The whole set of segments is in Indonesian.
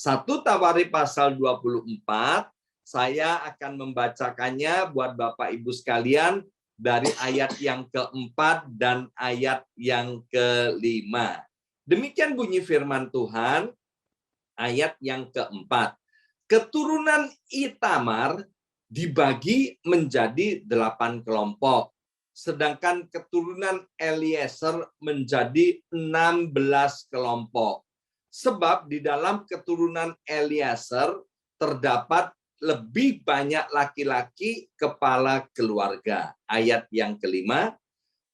1 Tawarik pasal 24, saya akan membacakannya buat Bapak Ibu sekalian dari ayat yang keempat dan ayat yang kelima. Demikian bunyi firman Tuhan, ayat yang keempat. Keturunan Itamar dibagi menjadi 8 kelompok. Sedangkan keturunan Eliezer menjadi 16 kelompok. Sebab di dalam keturunan Eliezer terdapat lebih banyak laki-laki kepala keluarga. Ayat yang kelima,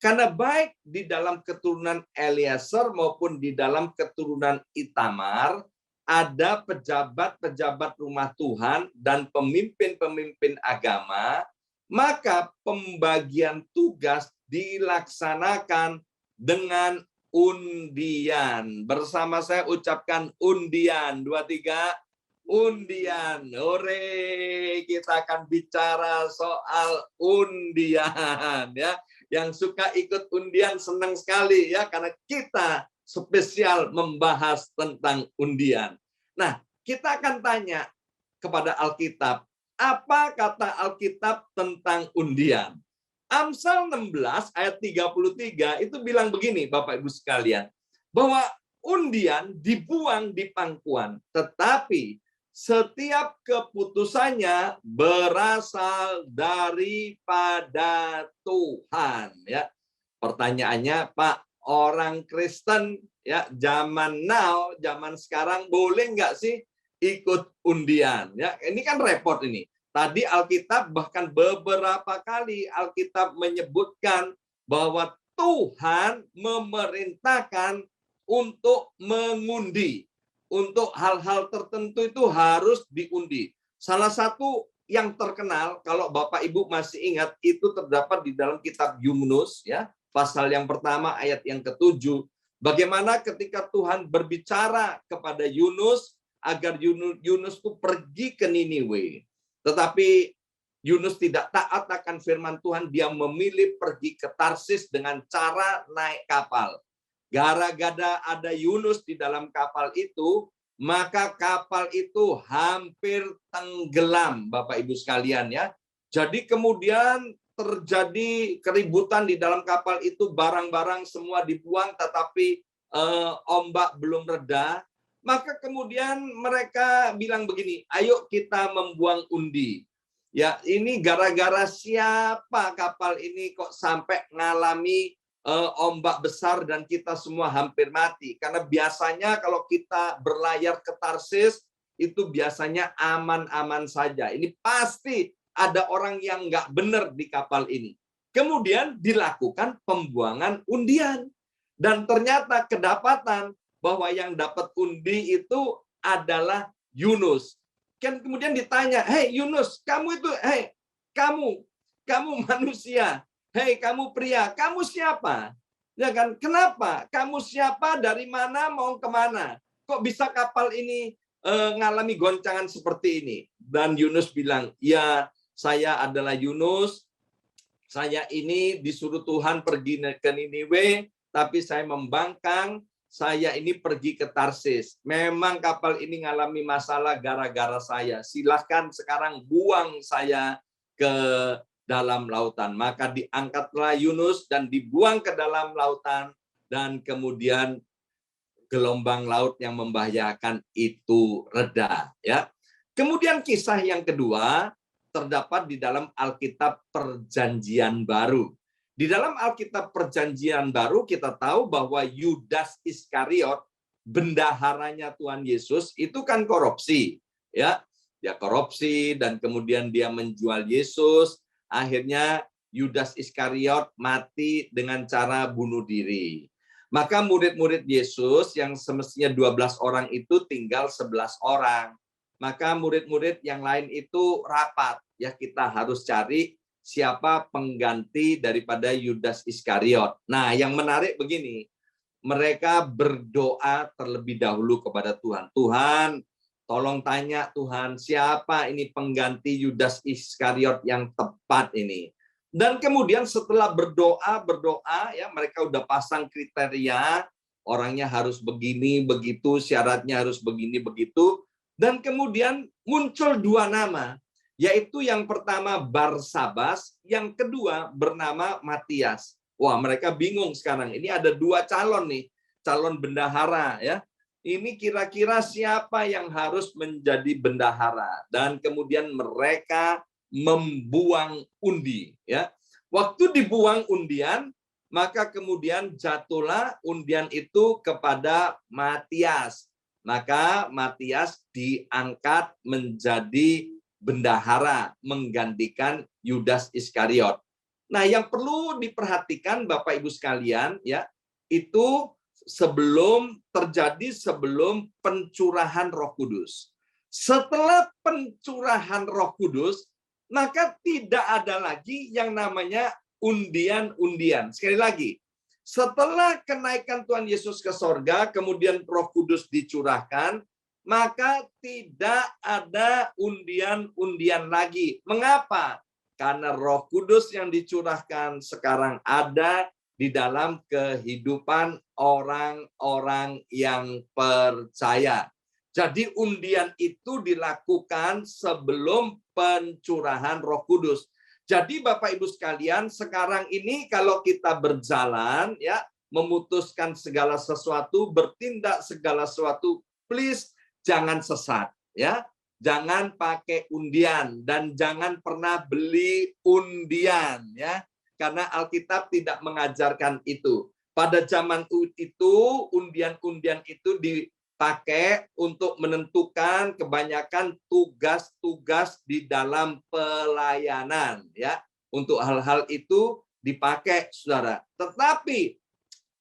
karena baik di dalam keturunan Eliezer maupun di dalam keturunan Itamar ada pejabat-pejabat rumah Tuhan dan pemimpin-pemimpin agama, maka pembagian tugas dilaksanakan dengan undian. Bersama saya ucapkan undian. 2, 3, undian. Hore, kita akan bicara soal undian ya. Yang suka ikut undian senang sekali ya, karena kita spesial membahas tentang undian. Nah, kita akan tanya kepada Alkitab, apa kata Alkitab tentang undian? Amsal 16 ayat 33 itu bilang begini, Bapak Ibu sekalian, bahwa undian dibuang di pangkuan, tetapi setiap keputusannya berasal daripada Tuhan. Ya, pertanyaannya, Pak, orang Kristen ya zaman now, zaman sekarang boleh nggak sih ikut undian? Ya, ini kan repot ini. Tadi Alkitab bahkan beberapa kali Alkitab menyebutkan bahwa Tuhan memerintahkan untuk mengundi. Untuk hal-hal tertentu itu harus diundi. Salah satu yang terkenal, kalau Bapak Ibu masih ingat, itu terdapat di dalam kitab Yunus, ya, pasal yang pertama ayat yang ke-7. Bagaimana ketika Tuhan berbicara kepada Yunus agar Yunus itu pergi ke Niniwe. Tetapi Yunus tidak taat akan firman Tuhan, dia memilih pergi ke Tarsis dengan cara naik kapal. Gara-gara ada Yunus di dalam kapal itu, maka kapal itu hampir tenggelam, Bapak Ibu sekalian ya. Jadi kemudian terjadi keributan di dalam kapal itu, barang-barang semua dibuang, tetapi ombak belum reda. Maka kemudian mereka bilang begini, ayo kita membuang undi. Ya, ini gara-gara siapa kapal ini kok sampai ngalami ombak besar dan kita semua hampir mati. Karena biasanya kalau kita berlayar ke Tarsis, itu biasanya aman-aman saja. Ini pasti ada orang yang nggak benar di kapal ini. Kemudian dilakukan pembuangan undian. Dan ternyata kedapatan bahwa yang dapat undi itu adalah Yunus. Kan kemudian ditanya, hei Yunus, kamu itu, hei kamu manusia, hei kamu pria, kamu siapa? Ya kan? Kenapa? Kamu siapa? Dari mana? Mau kemana? Kok bisa kapal ini ngalami goncangan seperti ini? Dan Yunus bilang, ya saya adalah Yunus. Saya ini disuruh Tuhan pergi ke Niniwe, tapi saya membangkang. Saya ini pergi ke Tarsis. Memang kapal ini ngalami masalah gara-gara saya. Silahkan sekarang buang saya ke dalam lautan. Maka diangkatlah Yunus dan dibuang ke dalam lautan. Dan kemudian gelombang laut yang membahayakan itu reda. Ya. Kemudian kisah yang kedua terdapat di dalam Alkitab Perjanjian Baru. Di dalam Alkitab Perjanjian Baru kita tahu bahwa Yudas Iskariot, bendaharanya Tuhan Yesus, itu kan korupsi, ya. Dia korupsi dan kemudian dia menjual Yesus. Akhirnya Yudas Iskariot mati dengan cara bunuh diri. Maka murid-murid Yesus yang semestinya 12 orang itu tinggal 11 orang. Maka murid-murid yang lain itu rapat, ya kita harus cari siapa pengganti daripada Yudas Iskariot. Nah, yang menarik begini, mereka berdoa terlebih dahulu kepada Tuhan. Tuhan, tolong tanya Tuhan, siapa ini pengganti Yudas Iskariot yang tepat ini? Dan kemudian setelah berdoa ya mereka udah pasang kriteria, orangnya harus begini, begitu, syaratnya harus begini, begitu. Dan kemudian muncul dua nama, yaitu yang pertama Barsabas, yang kedua bernama Matias. Wah, mereka bingung sekarang. Ini ada dua calon nih, calon bendahara ya. Ini kira-kira siapa yang harus menjadi bendahara? Dan kemudian mereka membuang undi ya. Waktu dibuang undian, maka kemudian jatuhlah undian itu kepada Matias. Maka Matias diangkat menjadi bendahara menggantikan Yudas Iskariot. Nah, yang perlu diperhatikan Bapak Ibu sekalian ya, itu sebelum pencurahan Roh Kudus. Setelah pencurahan Roh Kudus, maka tidak ada lagi yang namanya undian-undian. Sekali lagi, setelah kenaikan Tuhan Yesus ke sorga, kemudian Roh Kudus dicurahkan, maka tidak ada undian-undian lagi. Mengapa? Karena Roh Kudus yang dicurahkan sekarang ada di dalam kehidupan orang-orang yang percaya. Jadi undian itu dilakukan sebelum pencurahan Roh Kudus. Jadi Bapak Ibu sekalian, sekarang ini kalau kita berjalan ya, memutuskan segala sesuatu, bertindak segala sesuatu, please jangan sesat ya. Jangan pakai undian dan jangan pernah beli undian ya. Karena Alkitab tidak mengajarkan itu. Pada zaman itu undian-undian itu dipakai untuk menentukan kebanyakan tugas-tugas di dalam pelayanan ya. Untuk hal-hal itu dipakai Saudara. Tetapi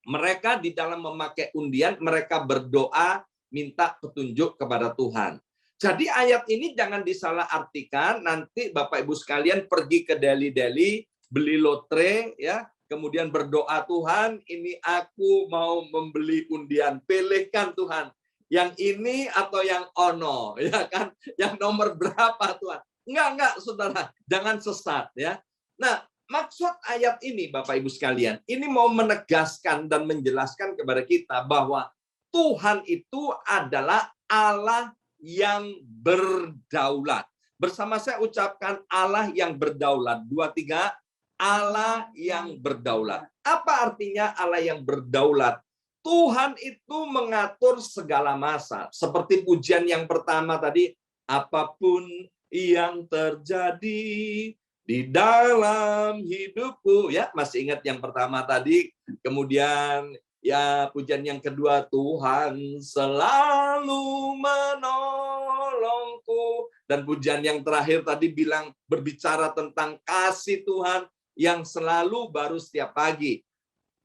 mereka di dalam memakai undian mereka berdoa minta petunjuk kepada Tuhan. Jadi ayat ini jangan disalahartikan, nanti Bapak Ibu sekalian pergi ke deli-deli, beli lotre, ya, kemudian berdoa, Tuhan, ini aku mau membeli undian, pilihkan Tuhan, yang ini atau yang ono, ya kan, yang nomor berapa Tuhan? Enggak, saudara, jangan sesat, ya. Nah, maksud ayat ini, Bapak Ibu sekalian, ini mau menegaskan dan menjelaskan kepada kita bahwa Tuhan itu adalah Allah yang berdaulat. Bersama saya ucapkan Allah yang berdaulat. 2, 3, Allah yang berdaulat. Apa artinya Allah yang berdaulat? Tuhan itu mengatur segala masa. Seperti pujian yang pertama tadi, apapun yang terjadi di dalam hidupku. Ya, masih ingat yang pertama tadi. Kemudian ya, pujian yang kedua, Tuhan selalu menolongku. Dan pujian yang terakhir tadi berbicara tentang kasih Tuhan yang selalu baru setiap pagi.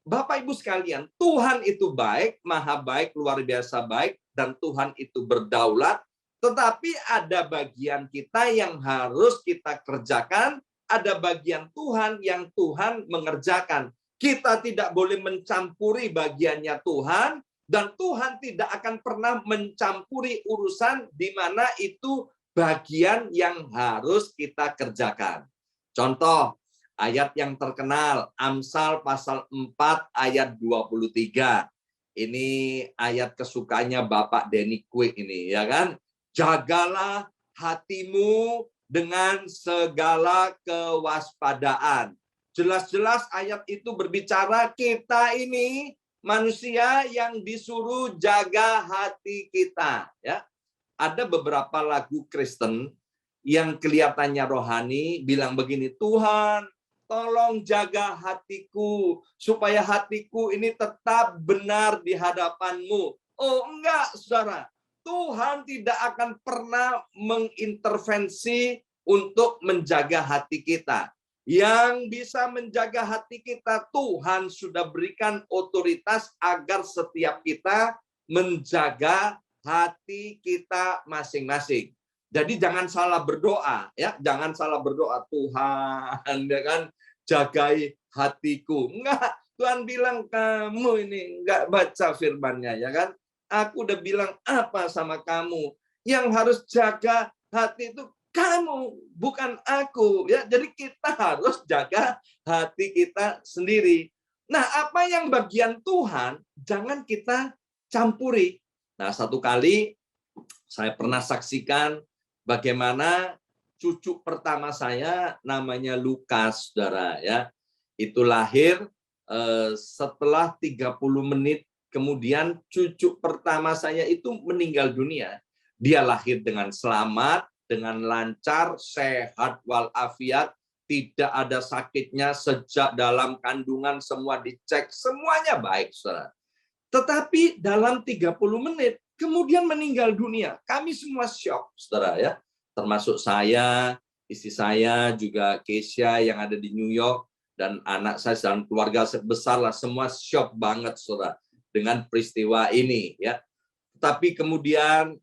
Bapak Ibu sekalian, Tuhan itu baik, maha baik, luar biasa baik, dan Tuhan itu berdaulat. Tetapi ada bagian kita yang harus kita kerjakan, ada bagian Tuhan yang Tuhan mengerjakan. Kita tidak boleh mencampuri bagiannya Tuhan, dan Tuhan tidak akan pernah mencampuri urusan di mana itu bagian yang harus kita kerjakan. Contoh, ayat yang terkenal, Amsal pasal 4 ayat 23. Ini ayat kesukaannya Bapak Denny Quick ini, ya kan? Jagalah hatimu dengan segala kewaspadaan. Jelas-jelas ayat itu berbicara kita ini manusia yang disuruh jaga hati kita. Ya, ada beberapa lagu Kristen yang kelihatannya rohani bilang begini, Tuhan, tolong jaga hatiku supaya hatiku ini tetap benar di hadapan-Mu. Oh enggak, saudara. Tuhan tidak akan pernah mengintervensi untuk menjaga hati kita. Yang bisa menjaga hati kita, Tuhan sudah berikan otoritas agar setiap kita menjaga hati kita masing-masing. Jadi jangan salah berdoa, ya, jangan salah berdoa, Tuhan, ya kan, jagai hatiku. Enggak, Tuhan bilang kamu ini enggak baca firman-Nya, ya kan? Aku udah bilang apa sama kamu? Yang harus jaga hati itu kamu, bukan aku, ya. Jadi kita harus jaga hati kita sendiri. Nah, apa yang bagian Tuhan jangan kita campuri. Nah, satu kali Saya pernah saksikan bagaimana cucu pertama saya namanya Lukas, saudara ya. Itu lahir setelah 30 menit kemudian cucu pertama saya itu meninggal dunia. Dia lahir dengan selamat, dengan lancar, sehat walafiat, tidak ada sakitnya sejak dalam kandungan, semua dicek, semuanya baik, saudara. Tetapi dalam 30 menit kemudian meninggal dunia. Kami semua syok, saudara ya. Termasuk saya, istri saya, juga Keisha yang ada di New York, dan anak saya dan keluarga besar lah, semua syok banget, saudara, dengan peristiwa ini ya. Tapi kemudian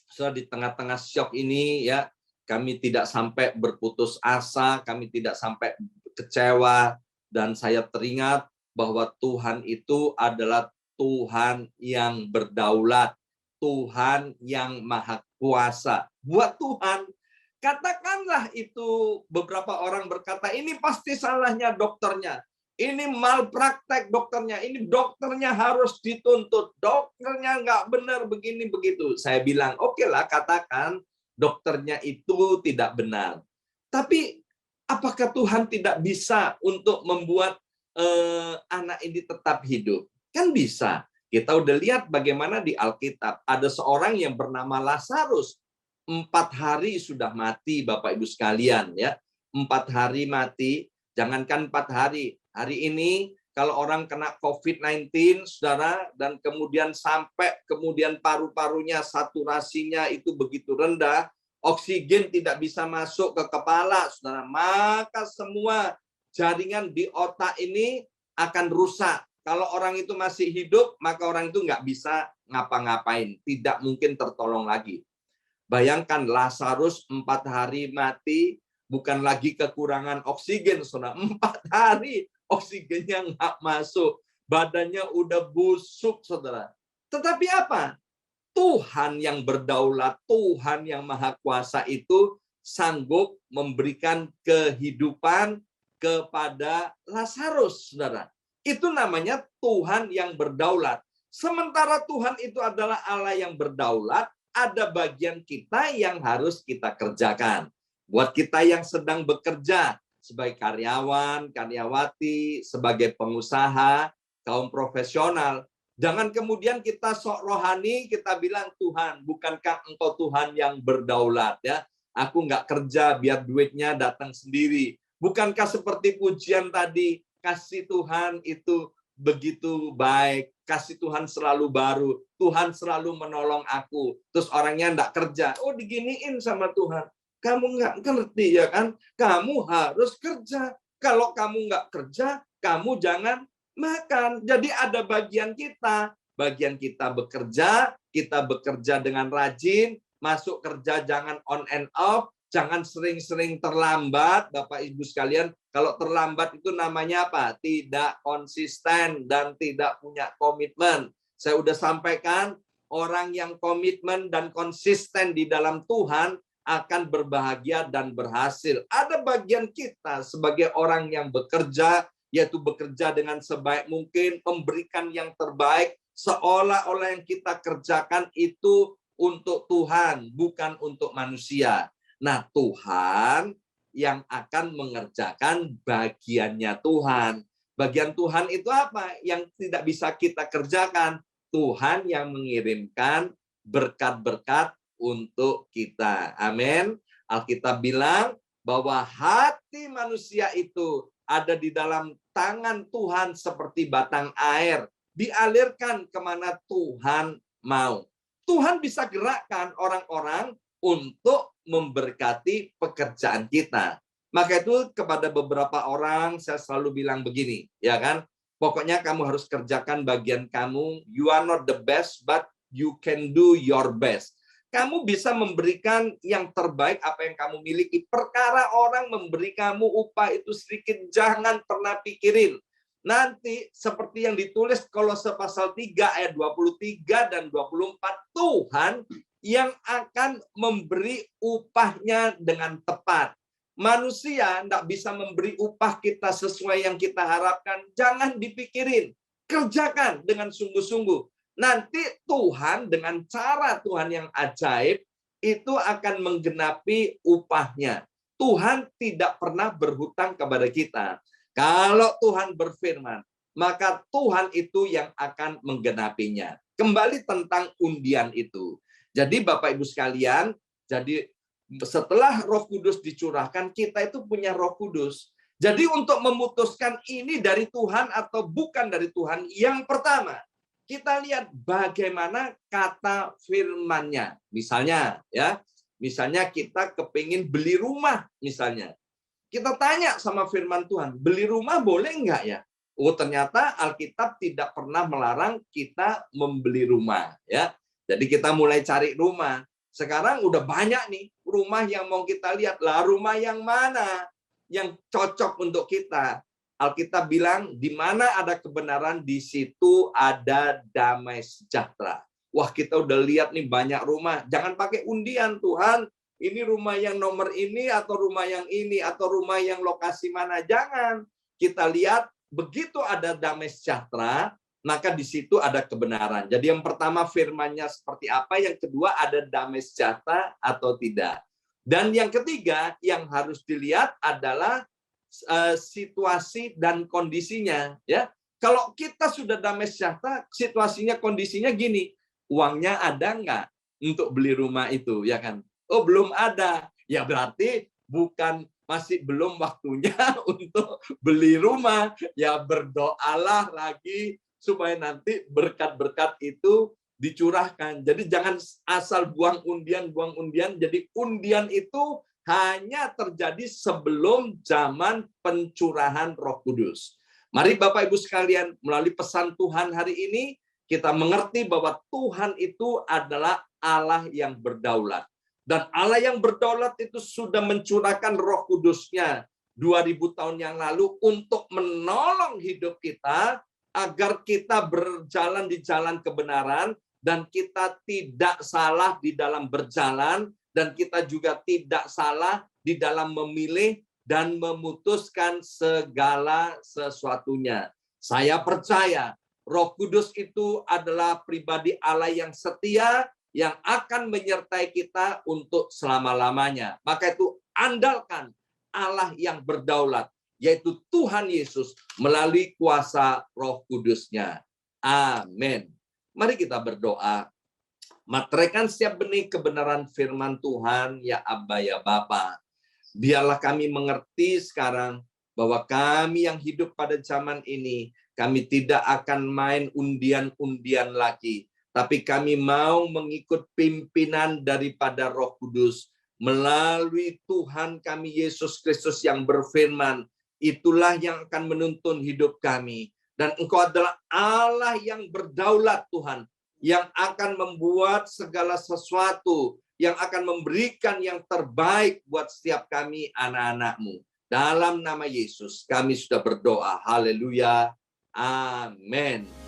saudara, di tengah-tengah syok ini ya, kami tidak sampai berputus asa, kami tidak sampai kecewa, dan saya teringat bahwa Tuhan itu adalah Tuhan yang berdaulat, Tuhan yang maha kuasa. Buat Tuhan, katakanlah itu beberapa orang berkata, ini pasti salahnya dokternya, ini malpraktek dokternya, ini dokternya harus dituntut, dokternya nggak benar begini begitu. Saya bilang, oke lah, katakan dokternya itu tidak benar. Tapi apakah Tuhan tidak bisa untuk membuat anak ini tetap hidup? Kan bisa. Kita udah lihat bagaimana di Alkitab ada seorang yang bernama Lazarus. 4 hari sudah mati, Bapak Ibu sekalian ya. 4 hari mati, jangankan 4 hari. Hari ini kalau orang kena COVID-19, saudara, dan kemudian sampai kemudian paru-parunya, saturasinya itu begitu rendah, oksigen tidak bisa masuk ke kepala, saudara, maka semua jaringan di otak ini akan rusak. Kalau orang itu masih hidup, maka orang itu nggak bisa ngapa-ngapain, tidak mungkin tertolong lagi. Bayangkan Lazarus 4 hari mati, bukan lagi kekurangan oksigen, saudara. 4 hari oksigennya nggak masuk, badannya udah busuk, saudara. Tetapi apa? Tuhan yang berdaulat, Tuhan yang maha kuasa itu sanggup memberikan kehidupan kepada Lazarus, saudara. Itu namanya Tuhan yang berdaulat. Sementara Tuhan itu adalah Allah yang berdaulat, ada bagian kita yang harus kita kerjakan. Buat kita yang sedang bekerja sebagai karyawan, karyawati, sebagai pengusaha, kaum profesional, jangan kemudian kita sok rohani, kita bilang, Tuhan, bukankah Engkau Tuhan yang berdaulat ya? Aku nggak kerja biar duitnya datang sendiri. Bukankah seperti pujian tadi, kasih Tuhan itu begitu baik, kasih Tuhan selalu baru, Tuhan selalu menolong aku. Terus orangnya nggak kerja, oh diginiin sama Tuhan. Kamu nggak ngerti ya kan? Kamu harus kerja. Kalau kamu nggak kerja, kamu jangan makan. Jadi ada bagian kita. Bagian kita bekerja dengan rajin, masuk kerja jangan on and off, jangan sering-sering terlambat, Bapak Ibu sekalian. Kalau terlambat itu namanya apa? Tidak konsisten dan tidak punya komitmen. Saya udah sampaikan, orang yang komitmen dan konsisten di dalam Tuhan akan berbahagia dan berhasil. Ada bagian kita sebagai orang yang bekerja, yaitu bekerja dengan sebaik mungkin, memberikan yang terbaik, seolah-olah yang kita kerjakan itu untuk Tuhan, bukan untuk manusia. Nah, Tuhan yang akan mengerjakan bagiannya Tuhan. Bagian Tuhan itu apa? Yang tidak bisa kita kerjakan. Tuhan yang mengirimkan berkat-berkat untuk kita. Amin. Alkitab bilang bahwa hati manusia itu ada di dalam tangan Tuhan seperti batang air. Dialirkan kemana Tuhan mau. Tuhan bisa gerakkan orang-orang untuk memberkati pekerjaan kita. Maka itu kepada beberapa orang saya selalu bilang begini, ya kan? Pokoknya kamu harus kerjakan bagian kamu. You are not the best, but you can do your best. Kamu bisa memberikan yang terbaik apa yang kamu miliki. Perkara orang memberi kamu upah itu sedikit, jangan pernah pikirin. Nanti seperti yang ditulis Kolose pasal 3 ayat 23 dan 24, Tuhan yang akan memberi upahnya dengan tepat. Manusia tidak bisa memberi upah kita sesuai yang kita harapkan. Jangan dipikirin. Kerjakan dengan sungguh-sungguh. nanti Tuhan dengan cara Tuhan yang ajaib itu akan menggenapi upahnya. Tuhan tidak pernah berhutang kepada kita. Kalau Tuhan berfirman, maka Tuhan itu yang akan menggenapinya. Kembali tentang undian itu. Jadi Bapak Ibu sekalian, jadi setelah Roh Kudus dicurahkan, kita itu punya Roh Kudus. Jadi untuk memutuskan ini dari Tuhan atau bukan dari Tuhan, yang pertama, kita lihat bagaimana kata firman-Nya. Misalnya kita kepingin beli rumah misalnya. Kita tanya sama firman Tuhan, beli rumah boleh enggak ya? Oh, ternyata Alkitab tidak pernah melarang kita membeli rumah ya. Jadi kita mulai cari rumah. Sekarang udah banyak nih rumah yang mau kita lihat. Lah rumah yang mana yang cocok untuk kita? Alkitab bilang, di mana ada kebenaran, di situ ada damai sejahtera. Wah, kita udah lihat nih banyak rumah. Jangan pakai undian, Tuhan. Ini rumah yang nomor ini, atau rumah yang ini, atau rumah yang lokasi mana. Jangan. Kita lihat, begitu ada damai sejahtera, maka di situ ada kebenaran. Jadi yang pertama firman-Nya seperti apa, yang kedua ada damai sejahtera atau tidak. Dan yang ketiga, yang harus dilihat adalah situasi dan kondisinya ya. Kalau kita sudah damai sejahtera, situasinya kondisinya gini, uangnya ada nggak untuk beli rumah itu ya kan? Oh, belum ada. Ya berarti masih belum waktunya untuk beli rumah. Ya berdoalah lagi supaya nanti berkat-berkat itu dicurahkan. Jadi jangan asal buang undian. Jadi undian itu hanya terjadi sebelum zaman pencurahan Roh Kudus. Mari Bapak Ibu sekalian, melalui pesan Tuhan hari ini, kita mengerti bahwa Tuhan itu adalah Allah yang berdaulat. Dan Allah yang berdaulat itu sudah mencurahkan Roh Kudus-Nya 2000 tahun yang lalu untuk menolong hidup kita agar kita berjalan di jalan kebenaran dan kita tidak salah di dalam berjalan, dan kita juga tidak salah di dalam memilih dan memutuskan segala sesuatunya. Saya percaya Roh Kudus itu adalah pribadi Allah yang setia, yang akan menyertai kita untuk selama-lamanya. Maka itu andalkan Allah yang berdaulat, yaitu Tuhan Yesus melalui kuasa Roh Kudus-Nya. Amin. Mari kita berdoa. Materaikan setiap benih kebenaran firman Tuhan, ya Abba, ya Bapa. Biarlah kami mengerti sekarang bahwa kami yang hidup pada zaman ini, kami tidak akan main undian-undian lagi. Tapi kami mau mengikut pimpinan daripada Roh Kudus. Melalui Tuhan kami Yesus Kristus yang berfirman, itulah yang akan menuntun hidup kami. Dan Engkau adalah Allah yang berdaulat Tuhan, yang akan membuat segala sesuatu, yang akan memberikan yang terbaik buat setiap kami anak-anak-Mu. Dalam nama Yesus kami sudah berdoa. Haleluya. Amin.